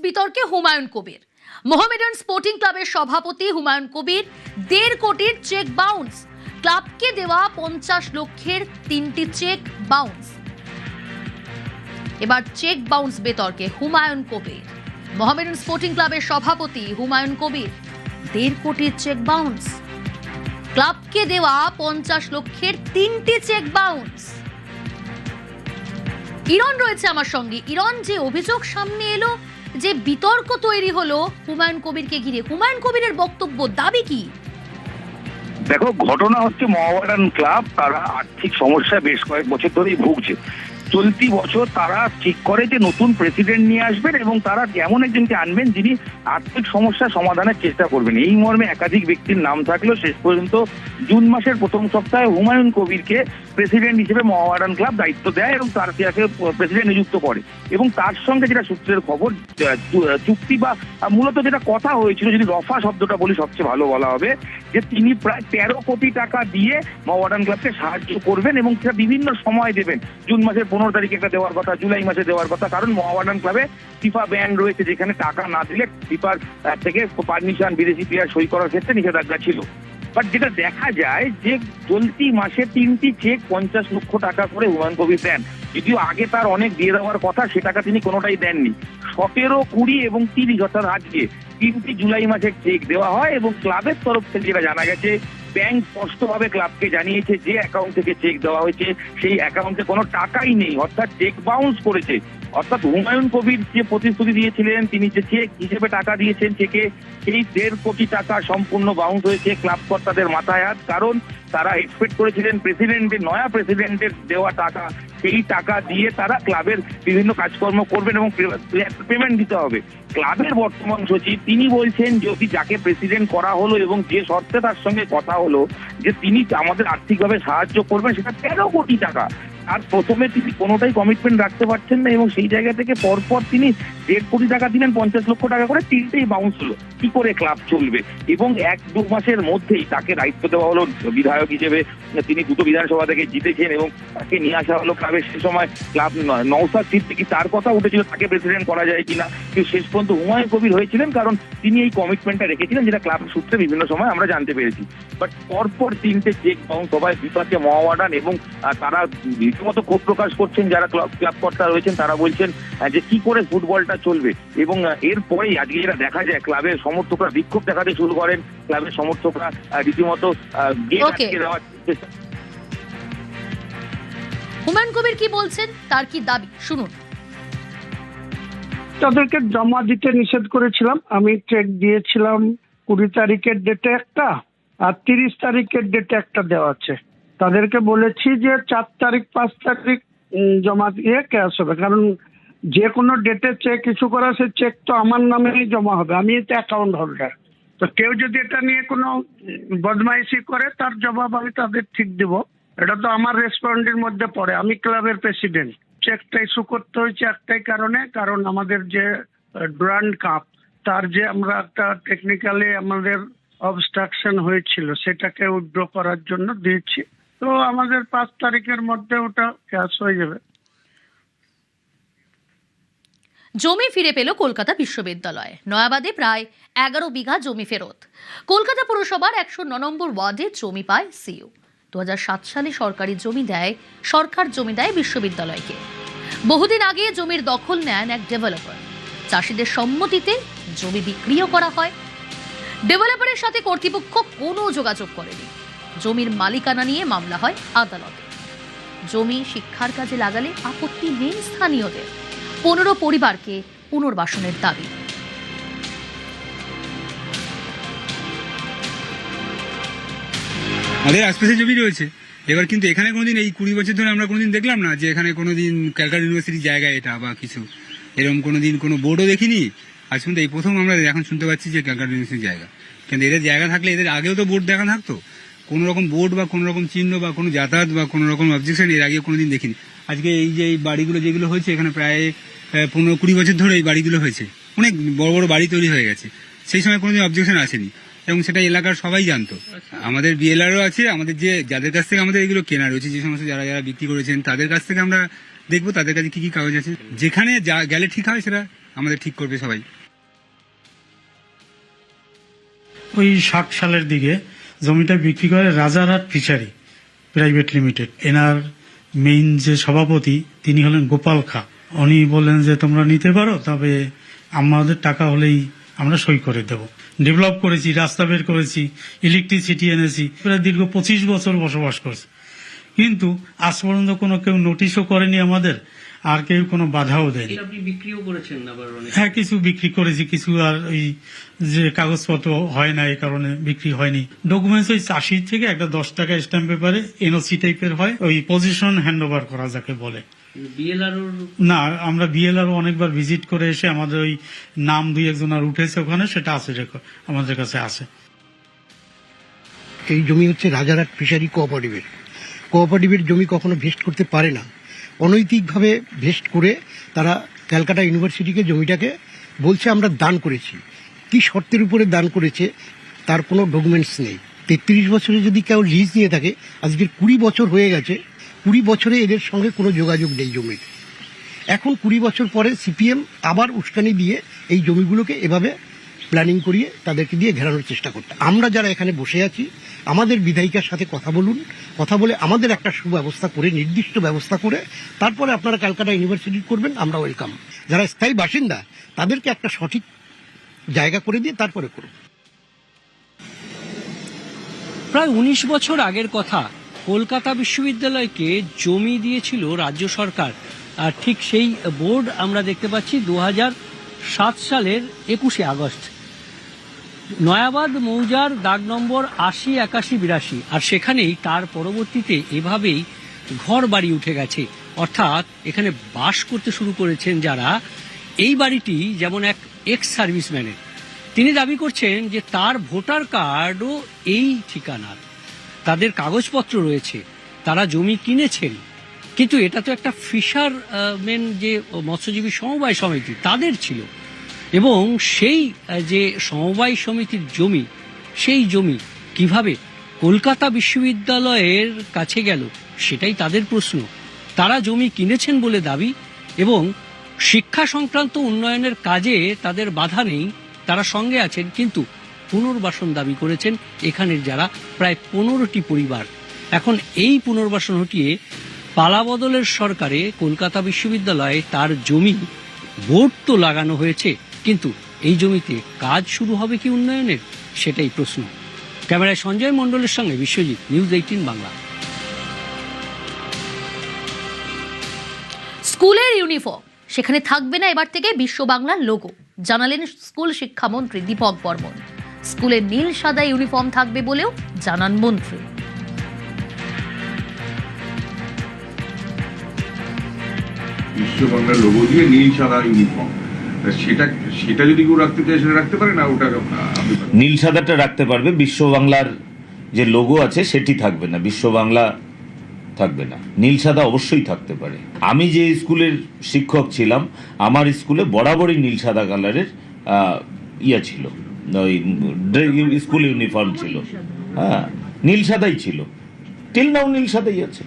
বিতর্কে হুমায়ুন কবির। মোহামেডান স্পোর্টিং ক্লাবের সভাপতি হুমায়ুন কবির 1.5 কোটির চেক বাউন্স, ক্লাবকে দেওয়া 50 লক্ষের 3টি চেক বাউন্স। এবার চেক বাউন্স বিতর্কে হুমায়ুন কবির। মোহামেডান স্পোর্টিং ক্লাবের সভাপতি হুমায়ুন কবির 1.5 কোটির চেক বাউন্স, ক্লাবকে দেওয়া 50 লক্ষের 3টি চেক বাউন্স। ইরন রয়েছে আমার সঙ্গে। ইরন, যে অভিযোগ সামনে এলো, যে বিতর্ক তৈরি হলো হুমায়ুন কবিরকে ঘিরে, হুমায়ুন কবিরের বক্তব্য, দাবি কি? দেখো, ঘটনা হচ্ছে মোহামেডান ক্লাব তারা আর্থিক সমস্যা বেশ কয়েক বছর ধরেই ভুগছে। চলতি বছর তারা ঠিক করে যে নতুন প্রেসিডেন্ট নিয়ে আসবেন এবং তারা এমন একজনকে আনবেন যিনি আর্থিক সমস্যা সমাধানের চেষ্টা করবেন। এই মর্মে একাধিক ব্যক্তির নাম থাকলেও শেষ পর্যন্ত জুন মাসের প্রথম সপ্তাহে হুমায়ুন কবিরকে প্রেসিডেন্ট হিসেবে মোহামেডান ক্লাব দায়িত্ব দেয় এবং তাকে প্রেসিডেন্ট নিযুক্ত করে। এবং তার সঙ্গে যেটা সূত্রের খবর, চুক্তি বা মূলত যেটা কথা হয়েছিল, যদি রফা শব্দটা বলি সবচেয়ে ভালো বলা হবে, যে তিনি প্রায় 13 কোটি টাকা দিয়ে মোহামেডান ক্লাবকে সাহায্য করবেন এবং সেটা বিভিন্ন সময় দেবেন। জুন মাসের 15 তারিখে একটা দেওয়ার কথা, জুলাই মাসে দেওয়ার কথা, কারণ মোহামেডান ক্লাবে ফিফা ব্যান রয়েছে, যেখানে টাকা না দিলে ফিফার থেকে পারমিশন বিদেশি প্লেয়ার সই করার ক্ষেত্রে নিষেধাজ্ঞা ছিল। বাট যেটা দেখা যায় যে চলতি মাসে 3টি চেক 50 লক্ষ টাকা করে হুমায়ুন কবির দেন। যদিও আগে তার অনেক দিয়ে দেওয়ার কথা, সে টাকা তিনি কোনোটাই দেননি। 17, 20 এবং 30 অর্থাৎ আজকে 3টি জুলাই মাসের চেক দেওয়া হয় এবং ক্লাবের তরফ থেকে যেটা জানা গেছে, ব্যাংক স্পষ্টভাবে ক্লাবকে জানিয়েছে যে অ্যাকাউন্ট থেকে চেক দেওয়া হয়েছে সেই অ্যাকাউন্টে কোনো টাকাই নেই, অর্থাৎ চেক বাউন্স করেছে। অর্থাৎ হুমায়ুন কবির যে প্রতিশ্রুতি দিয়েছিলেন, তিনি যে চেক হিসেবে টাকা দিয়েছেন চেকে, সেই 1.5 কোটি টাকা সম্পূর্ণ বাউন্স হয়েছে ক্লাব কর্তাদের মাথায় হাত। কারণ তারা এক্সপেক্ট করেছিলেন নয়া প্রেসিডেন্টের দেওয়া টাকা, সেই টাকা দিয়ে তারা ক্লাবের বিভিন্ন কাজকর্ম করবেন এবং পেমেন্ট দিতে হবে। ক্লাবের বর্তমান সচিব তিনি বলছেন, যদি যাকে প্রেসিডেন্ট করা হলো এবং যে শর্তে তার সঙ্গে কথা হলো যে তিনি আমাদের আর্থিকভাবে সাহায্য করবেন, সেটা 13 কোটি টাকা। আর প্রথমে তিনি কোনোটাই কমিটমেন্ট রাখতে পারছেন না এবং সেই জায়গা থেকে পরপর তিনি 1.5 কোটি টাকা দিলেন, 50 লক্ষ টাকা করে, 3টেই বাউন্স হলো। কি করে ক্লাব চলবে? এবং 1-2 মাসের মধ্যেই তাকে দায়িত্ব দেওয়া হলো বিধায়ক হিসেবে। তিনি 2টো বিধানসভা থেকে জিতেছেন এবং তাকে নিয়ে আসা হলো ক্লাবের। সে সময় ক্লাব নওশাদ সিদ্দিকী, তার কথা উঠেছিল তাকে প্রেসিডেন্ট করা যায় কিনা, কিন্তু শেষ পর্যন্ত হুমায়ুন কবির হয়েছিলেন, কারণ তিনি এই কমিটমেন্টটা রেখেছিলেন, যেটা ক্লাবের সূত্রে বিভিন্ন সময় আমরা জানতে পেরেছি। বাট পরপর 3টে চেক বাউন্স সবাই বিপাকে মোহামেডান, এবং তারা রীতিমতো ক্ষোভ প্রকাশ করছেন যারা ক্লাব কর্তা রয়েছেন। তারা বলছেন যে কি করে ফুটবলটা চলবে। এবং এরপরেই আজকে যেটা দেখা যায়, ক্লাবের সমর্থকরা বিক্ষোভ দেখাতে শুরু করেন। ক্লাবের সমর্থকরা রীতিমতো গেট আটকে দেওয়ার চেষ্টা। হুমায়ুন কবির কি বলছেন, তার কি দাবি, শুনুন। তাদেরকে জমা দিতে নিষেধ করেছিলাম। আমি চেক দিয়েছিলাম 20 তারিখের ডেটে একটা, আর 30 তারিখের ডেটে একটা দেওয়া আছে। তাদেরকে বলেছি যে 4 তারিখ 5 তারিখ জমা দিয়ে ক্যাশ হবে, কারণ যে কোনো ডেটে চেক ইস্যু করা, সে চেক তো আমার নামেই জমা হবে, আমি তো অ্যাকাউন্ট হোল্ডার। তো কেউ যদি এটা নিয়ে কোনো বদমাইশি করে, তার জবাব আমি তাদের ঠিক দেব। এটা তো আমার রেসপন্সিবিলিটির মধ্যে পড়ে। আমি ক্লাবের প্রেসিডেন্ট। চেকটা ইস্যু করতে হয়েছে একটাই কারণে, কারণ আমাদের যে ডুরান্ড কাপ, তার যে আমরা একটা টেকনিক্যালি আমাদের অবস্ট্রাকশন হয়েছিল, সেটাকে উইথড্র করার জন্য দিয়েছি। তো আমাদের 5 তারিখের মধ্যে ওটা ক্যাশ হয়ে যাবে। জমি ফিরে পেল কলকাতা বিশ্ববিদ্যালয়। নয়াবাদে প্রায় 11 বিঘা জমি ফেরত। কলকাতা পুরসভার 109 নম্বর ওয়ার্ডে জমি পায় সিইউ। 2007 সালে সরকার জমি দেয় বিশ্ববিদ্যালয়কে। বহুদিন আগে জমির দখল নেন এক ডেভেলপার। চাষিদের সম্মতিতে জমি বিক্রিও করা হয়। ডেভেলপারের সাথে কর্তৃপক্ষ কোনো যোগাযোগ করেনি। জমির মালিকানা নিয়ে মামলা হয় আদালতে। জমি শিক্ষার কাজে লাগালে আপত্তি নেই স্থানীয়দের। 15 পরিবারকে পুনর্বাসনের দাবি। আমাদের আশপাশে জমি রয়েছে। এবার কিন্তু এখানে কোনোদিন, এই 20 বছর ধরে আমরা কোনোদিন দেখলাম না যে এখানে কোনোদিন ক্যালকাটা ইউনিভার্সিটির জায়গা এটা বা কিছু এরকম কোনোদিন কোনো বোর্ডও দেখিনি। আজ পর্যন্ত এই প্রথম আমরা এখন শুনতে পাচ্ছি যে ক্যালকাটা ইউনিভার্সিটির জায়গা। কিন্তু এদের জায়গা থাকলে এদের আগেও তো বোর্ড দেখা থাকতো। কোনো রকম বোর্ড বা কোনো রকম চিহ্ন বা কোনো যাতায়াত বা কোনো রকম অবজেকশন এর আগে কোনোদিন দেখিনি। আজকে এই যে এই বাড়িগুলো যেগুলো হয়েছে, এখানে প্রায় 15-20 বছর ধরে এই বাড়িগুলো হয়েছে। অনেক বড় বড় বাড়ি তৈরি হয়ে গেছে। সেই সময় কোনোদিন অবজেকশন আসেনি এবং সেটা এলাকার সবাই জানতো। আমাদের বিএলআরও আছে, আমাদের যাদের কাছ থেকে আমাদের এগুলো কেনা রয়েছে, যে সমস্ত যারা বিক্রি করেছেন, তাদের কাছ থেকে আমরা দেখবো তাদের কাছে কি কি কাগজ আছে। যেখানে গেলে ঠিক হয় সেটা আমাদের ঠিক করবে সবাই। ওই 60 সালের দিকে জমিটা বিক্রি করে রাজারহাট ফিশারি প্রাইভেট লিমিটেড। এনার মেইন যে সভাপতি তিনি হলেন গোপাল খা। উনি বললেন যে তোমরা নিতে পারো, তবে আমাদের টাকা হলেই আমরা সই করে দেব। ডেভেলপ করেছি, রাস্তা বের করেছি, ইলেকট্রিসিটি এনেছি, প্রায় দীর্ঘ 25 বছর বসবাস করছি, কিন্তু আজ পর্যন্ত কোনো কেউ নোটিশও করেনি আমাদের, আর কেউ কোনো বাধাও দেয়নি। আপনি বিক্রিও করেছেন আবার অনেক? হ্যাঁ, কিছু বিক্রি করেছি, কিছু আর ওই যে কাগজপত্র হয় না এই কারণে বিক্রি হয়নি। ডকুমেন্টস ওই চাষির থেকে একটা 10 টাকা স্ট্যাম্প পেপারে এনওসি টাইপের হয়, ওই পজিশন হ্যান্ড ওভার করা যাকে বলে। বিএলআরওর না, আমরা বিএলআর অনেকবার ভিজিট করে এসে আমাদের ওই নাম 2-1 আর উঠেছে ওখানে, সেটা আছে, আমাদের কাছে আছে। এই জমি হচ্ছে রাজারহাট ফিশারি কোঅপারেটিভের। কোঅপারেটিভের জমি কখনো ভেস্ট করতে পারে না, অনৈতিকভাবে ভেস্ট করে তারা ক্যালকাটা ইউনিভার্সিটিকে জমিটাকে বলছে আমরা দান করেছি। কি শর্তের উপরে দান করেছে তার কোনো ডকুমেন্টস নেই। 33 বছরে যদি কেউ লিজ নিয়ে থাকে, আজকের 20 বছর হয়ে গেছে, 20 বছরে এদের সঙ্গে কোনো যোগাযোগ নেই জমির। এখন 20 বছর পরে সিপিএম আবার উস্কানি দিয়ে এই জমিগুলোকে এভাবে প্ল্যানিং করিয়ে তাদেরকে দিয়ে ঘেরানোর চেষ্টা করতে। আমরা যারা এখানে বসে আছি, আমাদের বিধায়িকার সাথে কথা বলুন, কথা বলে আমাদের একটা সুব্যবস্থা করে, নির্দিষ্ট ব্যবস্থা করে তারপরে আপনারা ক্যালকাটা ইউনিভার্সিটি করবেন, আমরা ওয়েলকাম। যারা স্থায়ী বাসিন্দা তাদেরকে একটা সঠিক জায়গা করে দিয়ে তারপরে করুন। প্রায় 19 বছর আগের কথা, কলকাতা বিশ্ববিদ্যালয়কে জমি দিয়েছিল রাজ্য সরকার। আর ঠিক সেই বোর্ড আমরা দেখতে পাচ্ছি 2007 সালের 21শে আগস্ট। নয়াবাদ মৌজার দাগ নম্বর 80, 81, 82, আর সেখানেই তার পরবর্তীতে এভাবেই ঘর বাড়ি উঠে গেছে। অর্থাৎ এখানে বাস করতে শুরু করেছেন যারা। এই বাড়িটি যেমন এক এক্স সার্ভিসম্যানের, তিনি দাবি করছেন যে তার ভোটার কার্ডও এই ঠিকানার, তাদের কাগজপত্র রয়েছে, তারা জমি কিনেছেন। কিন্তু এটা তো একটা ফিশারম্যান যে মৎস্যজীবী সমবায় সমিতি তাদের ছিল, এবং সেই যে সমবায় সমিতির জমি, সেই জমি কিভাবে কলকাতা বিশ্ববিদ্যালয়ের কাছে গেল সেটাই তাদের প্রশ্ন। তারা জমি কিনেছেন বলে দাবি, এবং শিক্ষা সংক্রান্ত উন্নয়নের কাজে তাদের বাধা নেই, তারা সঙ্গে আছেন, কিন্তু পুনর্বাসন দাবি করেছেন এখানের যারা প্রায় 15টি পরিবার। এখন এই পুনর্বাসন হটিয়ে পালাবদলের সরকারে কলকাতা বিশ্ববিদ্যালয়ে তার জমি বোর্ড তো লাগানো হয়েছে, কিন্তু এই জমিতে কাজ শুরু হবে কি উন্নয়নের, সেটাই প্রশ্ন। ক্যামেরায় সঞ্জয় মণ্ডলের সঙ্গে বিশ্বজিৎ, নিউজ 18 বাংলা। স্কুলের ইউনিফর্ম, সেখানে থাকবে না এবার থেকে বিশ্ব বাংলার লোগো, জানালেন স্কুল শিক্ষামন্ত্রী দীপক বর্মন। স্কুলে নীল সাদা ইউনিফর্ম থাকবে বলেও জানান মন্ত্রী। বিশ্ব বাংলার লোগো দিয়ে নীল সাদা ইউনিফর্ম, সেটা যদি কেউ রাখতে চায় সেটা রাখতে পারে না, ওটা নীল সাদাটা রাখতে পারবে, বিশ্ব বাংলার যে লোগো আছে সেটি থাকবে না, বিশ্ব বাংলা থাকবে না। নীল সাদা অবশ্যই থাকতে পারে। আমি যে স্কুলের শিক্ষক ছিলাম, আমার স্কুলে বরাবরই নীল সাদা কালারের ছিল, ওই স্কুল ইউনিফর্ম ছিল। হ্যাঁ, নীল সাদাই ছিল, টিল নাও নীল সাদাই আছে।